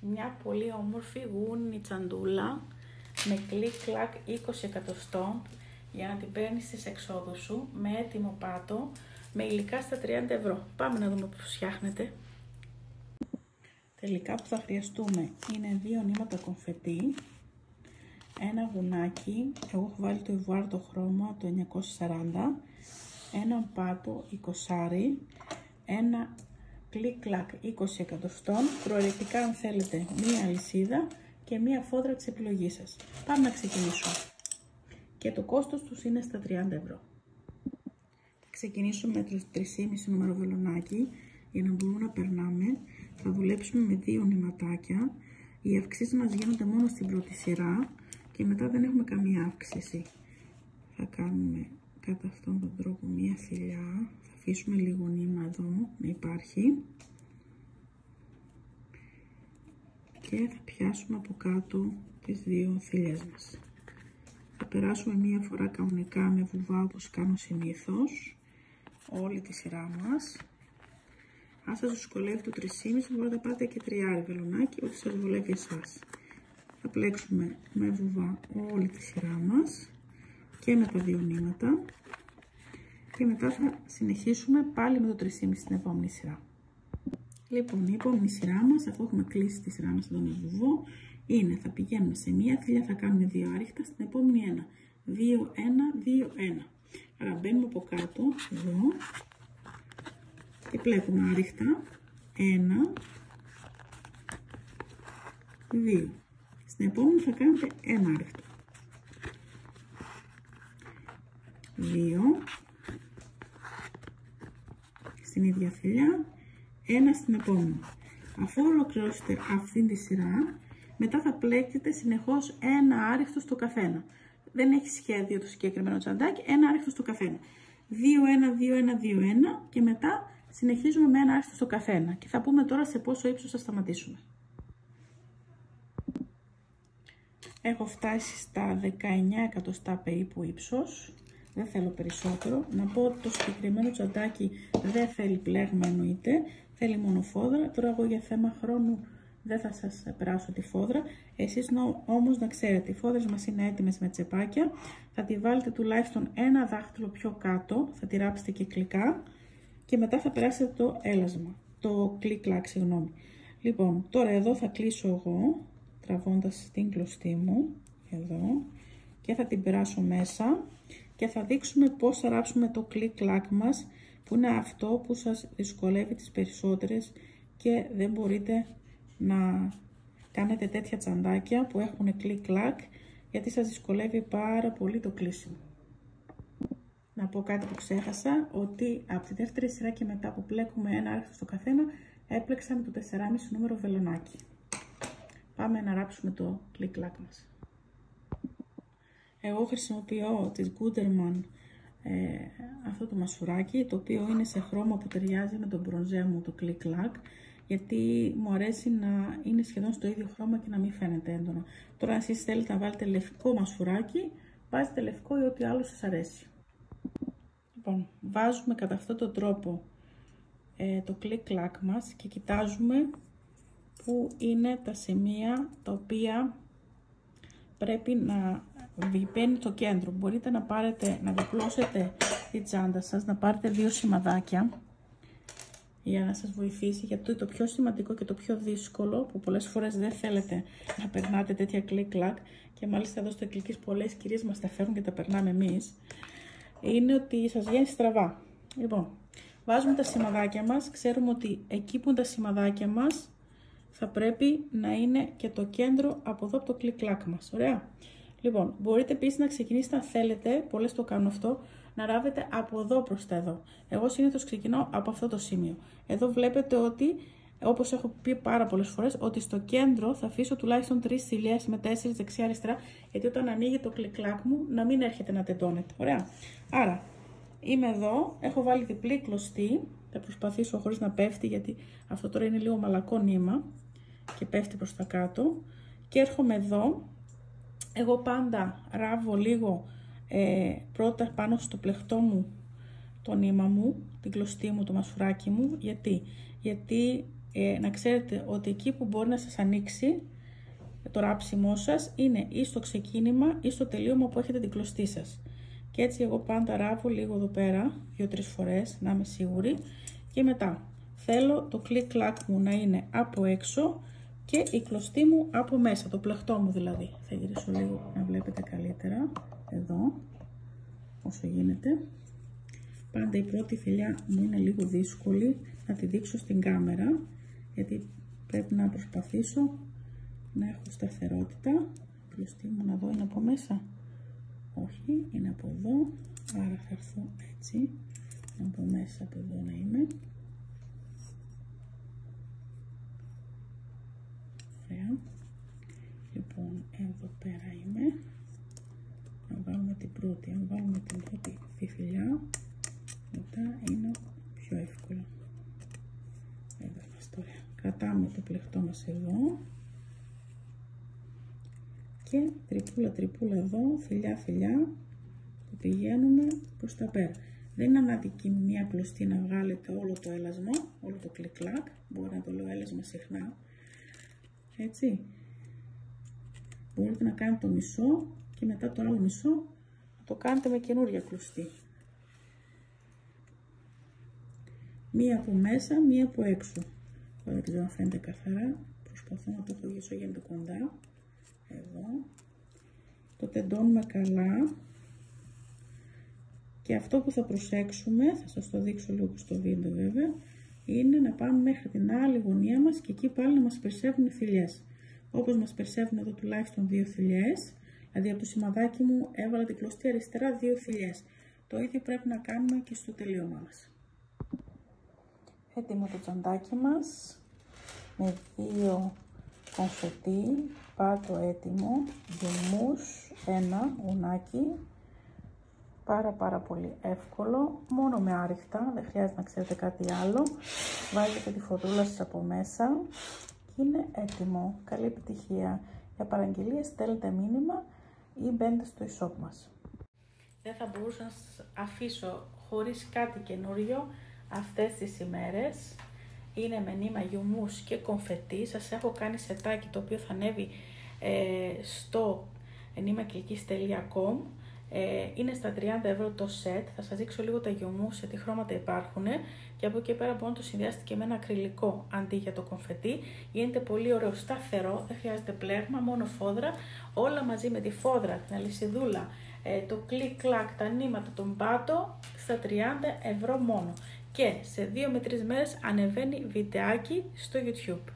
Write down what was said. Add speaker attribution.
Speaker 1: Μια πολύ όμορφη γούνινη τσαντούλα με κλικ-κλακ 20 εκατοστών για να την παίρνεις στις εξόδους σου με έτοιμο πάτο, με υλικά στα 30 ευρώ. Πάμε να δούμε πώς φτιάχνεται. Τελικά που θα χρειαστούμε είναι 2 νήματα κομφετί, ένα γουνάκι, εγώ έχω βάλει το Ivoire το χρώμα το 940, έναν πάτο 20, ένα κλικ-κλακ 20 εκατοστών, προαιρετικά αν θέλετε μία αλυσίδα και μία φόδρα της επιλογής σας. Πάμε να ξεκινήσουμε. Και το κόστος τους είναι στα 30 ευρώ. Θα ξεκινήσουμε με το 3,5 νούμερο βελονάκι για να μπορούμε να περνάμε. Θα δουλέψουμε με 2 νηματάκια. Οι αυξήσεις μας γίνονται μόνο στην πρώτη σειρά και μετά δεν έχουμε καμία αύξηση. Θα κάνουμε κατά αυτόν τον τρόπο μία θηλιά. Θα αφήσουμε λίγο νήμα εδώ να υπάρχει. Και θα πιάσουμε από κάτω τις 2 θηλιές μας. Θα περάσουμε μία φορά κανονικά με βουβά όπως κάνω συνήθως όλη τη σειρά μας. Αν σας δυσκολεύει το 3,5 μπορείτε να πάτε και 3 βελονάκι, ό,τι σας βολεύει εσάς. Θα πλέξουμε με βουβά όλη τη σειρά μας και με τα 2 νήματα και μετά θα συνεχίσουμε πάλι με το 3,5 στην επόμενη σειρά. Λοιπόν, η επόμενη σειρά μας, αφού έχουμε κλείσει τη σειρά μας εδώ με βουβό, είναι θα πηγαίνουμε σε μία θηλιά, θα κάνουμε 2 άριχτα, στην επόμενη 1, 2, 1, 2, 1. Άρα μπαίνουμε από κάτω, εδώ, και πλέκουμε άριχτα, 1, 2. Στην επόμενη θα κάνετε ένα άριχτο, 2, στην ίδια θηλιά, 1 στην επόμενη. Αφού ολοκληρώσετε αυτήν τη σειρά, μετά θα πλέκετε συνεχώς ένα άριχτο στο καθένα. Δεν έχει σχέδιο το συγκεκριμένο τσαντάκι, ένα άριχτο στο καθένα. 2, 1, 2, 1, 2, 1 και μετά συνεχίζουμε με ένα άριχτο στο καθένα. Και θα πούμε τώρα σε πόσο ύψος θα σταματήσουμε. Έχω φτάσει στα 19 εκατοστά περίπου ύψος. Δεν θέλω περισσότερο. Να πω ότι το συγκεκριμένο τσαντάκι δεν θέλει πλέγμα εννοείται. Θέλει μόνο φόδρα. Τώρα εγώ για θέμα χρόνου δεν θα σας περάσω τη φόδρα. Εσείς όμως να ξέρετε, οι φόδρες μας είναι έτοιμες με τσεπάκια. Θα τη βάλετε τουλάχιστον ένα δάχτυλο πιο κάτω. Θα τη ράψετε κυκλικά. Και μετά θα περάσετε το έλασμα. Το κλικ-κλακ, συγγνώμη. Λοιπόν, τώρα εδώ θα κλείσω εγώ, τραβώντας την κλωστή μου. Εδώ. Και θα την περάσω μέσα. Και θα δείξουμε πώς θα ράψουμε το κλικ-κλακ μας, που είναι αυτό που σας δυσκολεύει τις περισσότερες και δεν μπορείτε να κάνετε τέτοια τσαντάκια που έχουν κλικ-κλακ, γιατί σας δυσκολεύει πάρα πολύ το κλείσιμο. Να πω κάτι που ξέχασα, ότι από τη δεύτερη σειρά και μετά που πλέκουμε ένα άριχτο στο καθένα, έπλεξα με το 4,5 νούμερο βελονάκι. Πάμε να ράψουμε το κλικ-κλακ μας. Εγώ χρησιμοποιώ της Gutermann αυτό το μασουράκι, το οποίο είναι σε χρώμα που ταιριάζει με τον μπρονζέ μου, το κλικ-κλακ, γιατί μου αρέσει να είναι σχεδόν στο ίδιο χρώμα και να μην φαίνεται έντονα. Τώρα αν εσείς θέλετε να βάλετε λευκό μασουράκι, βάζετε λευκό ή ό,τι άλλο σας αρέσει. Λοιπόν, βάζουμε κατά αυτόν τον τρόπο το κλικ-κλακ μας και κοιτάζουμε που είναι τα σημεία τα οποία πρέπει να μπαίνει το κέντρο. Μπορείτε να πάρετε, να διπλώσετε τη τσάντα σας, να πάρετε 2 σημαδάκια για να σας βοηθήσει, γιατί το πιο σημαντικό και το πιο δύσκολο, που πολλές φορές δεν θέλετε να περνάτε τέτοια κλικ-κλακ, και μάλιστα εδώ στο Εκκλικής πολλές κυρίες μας τα φέρουν και τα περνάμε εμείς, είναι ότι σας βγαίνει στραβά. Λοιπόν, βάζουμε τα σημαδάκια μας, ξέρουμε ότι εκεί που είναι τα σημαδάκια μας θα πρέπει να είναι και το κέντρο από εδώ από το κλικ-κλακ μας. Ωραία. Λοιπόν, μπορείτε επίσης να ξεκινήσετε αν θέλετε, πολλές το κάνουν αυτό, να ράβετε από εδώ προς τα εδώ. Εγώ συνήθως ξεκινάω από αυτό το σημείο. Εδώ βλέπετε ότι, όπως έχω πει πάρα πολλές φορές, ότι στο κέντρο θα αφήσω τουλάχιστον 3 θηλιές με 4 δεξιά-αριστερά, γιατί όταν ανοίγει το κλικ-κλακ μου να μην έρχεται να τεντώνεται. Ωραία. Άρα, είμαι εδώ, έχω βάλει διπλή κλωστή, θα προσπαθήσω χωρίς να πέφτει, γιατί αυτό τώρα είναι λίγο μαλακό νήμα και πέφτει προς τα κάτω. Και έρχομαι εδώ. Εγώ πάντα ράβω λίγο πρώτα πάνω στο πλεχτό μου το νήμα μου, την κλωστή μου, το μασουράκι μου. Γιατί να ξέρετε ότι εκεί που μπορεί να σας ανοίξει το ράψιμό σας είναι ή στο ξεκίνημα ή στο τελείωμα που έχετε την κλωστή σας. Και έτσι εγώ πάντα ράβω λίγο εδώ πέρα, 2-3 φορές, να είμαι σίγουρη. Και μετά θέλω το κλικ-κλακ μου να είναι από έξω και η κλωστή μου από μέσα, το πλεχτό μου δηλαδή. Θα γυρίσω λίγο να βλέπετε καλύτερα, εδώ, όσο γίνεται. Πάντα η πρώτη φυλλιά μου είναι λίγο δύσκολη να τη δείξω στην κάμερα, γιατί πρέπει να προσπαθήσω να έχω σταθερότητα. Η κλωστή μου να δω είναι από μέσα. Όχι, είναι από εδώ, άρα θα έρθω έτσι, από μέσα από εδώ να είμαι. Ωραία. Λοιπόν, εδώ πέρα είμαι. Να βάλουμε την πρώτη, αν βάλουμε την πρώτη φυλλιά, μετά είναι πιο εύκολο. Εδώ είμαστε, ωραία. Κρατάμε το πλεχτό μας εδώ. Και τρυπούλα εδώ, φυλλιά που πηγαίνουμε προς τα πέρα. Δεν είναι αναδική μια κλωστή να βγάλετε όλο το έλασμα, όλο το κλικ-κλακ, μπορεί να το λέω έλασμα συχνά, έτσι. Μπορείτε να κάνετε το μισό και μετά το άλλο μισό να το κάνετε με καινούρια κλωστή. Μία από μέσα, μία από έξω. Δεν ξέρω αν φαίνεται καθαρά, προσπαθώ να το έχω όσο γίνεται κοντά. Εδώ το τεντώνουμε καλά και αυτό που θα προσέξουμε, θα σας το δείξω λίγο στο βίντεο βέβαια, είναι να πάμε μέχρι την άλλη γωνία μας και εκεί πάλι να μας περισσεύουν οι φυλλιές, όπως μας περισσεύουν εδώ τουλάχιστον 2 φυλλιές, δηλαδή από το σημαδάκι μου έβαλα την κλωστή αριστερά 2 φυλλιές. Το ίδιο πρέπει να κάνουμε και στο τελείωμα μας. Έτοιμο το τσαντάκι μας με 2 κομφετί, πάτο έτοιμο, γεμμούς, ένα γουνάκι, πάρα πολύ εύκολο, μόνο με άριχτα, δεν χρειάζεται να ξέρετε κάτι άλλο. Βάζετε τη φωτούλα σας από μέσα και είναι έτοιμο. Καλή επιτυχία. Για παραγγελίες στέλνετε μήνυμα ή μπαίνετε στο e-shop μας. Δεν θα μπορούσα να σας αφήσω χωρίς κάτι καινούριο αυτές τις ημέρες. Είναι με νήμα γιουμούς και κομφετί. Σας έχω κάνει σετάκι το οποίο θα ανέβει στο nimakilkis.com. Είναι στα 30 ευρώ το σετ. Θα σας δείξω λίγο τα γιουμού σε τι χρώματα υπάρχουν και από εκεί πέρα μπορείτε να το συνδυάσετε και με ένα ακριλικό αντί για το κομφετί. Γίνεται πολύ ωραίο, σταθερό, δεν χρειάζεται πλέγμα, μόνο φόδρα. Όλα μαζί με τη φόδρα, την αλυσιδούλα, το κλικ-κλακ, τα νήματα, τον πάτο στα 30 ευρώ μόνο. Και σε 2 με 3 μέρες ανεβαίνει βιντεάκι στο YouTube.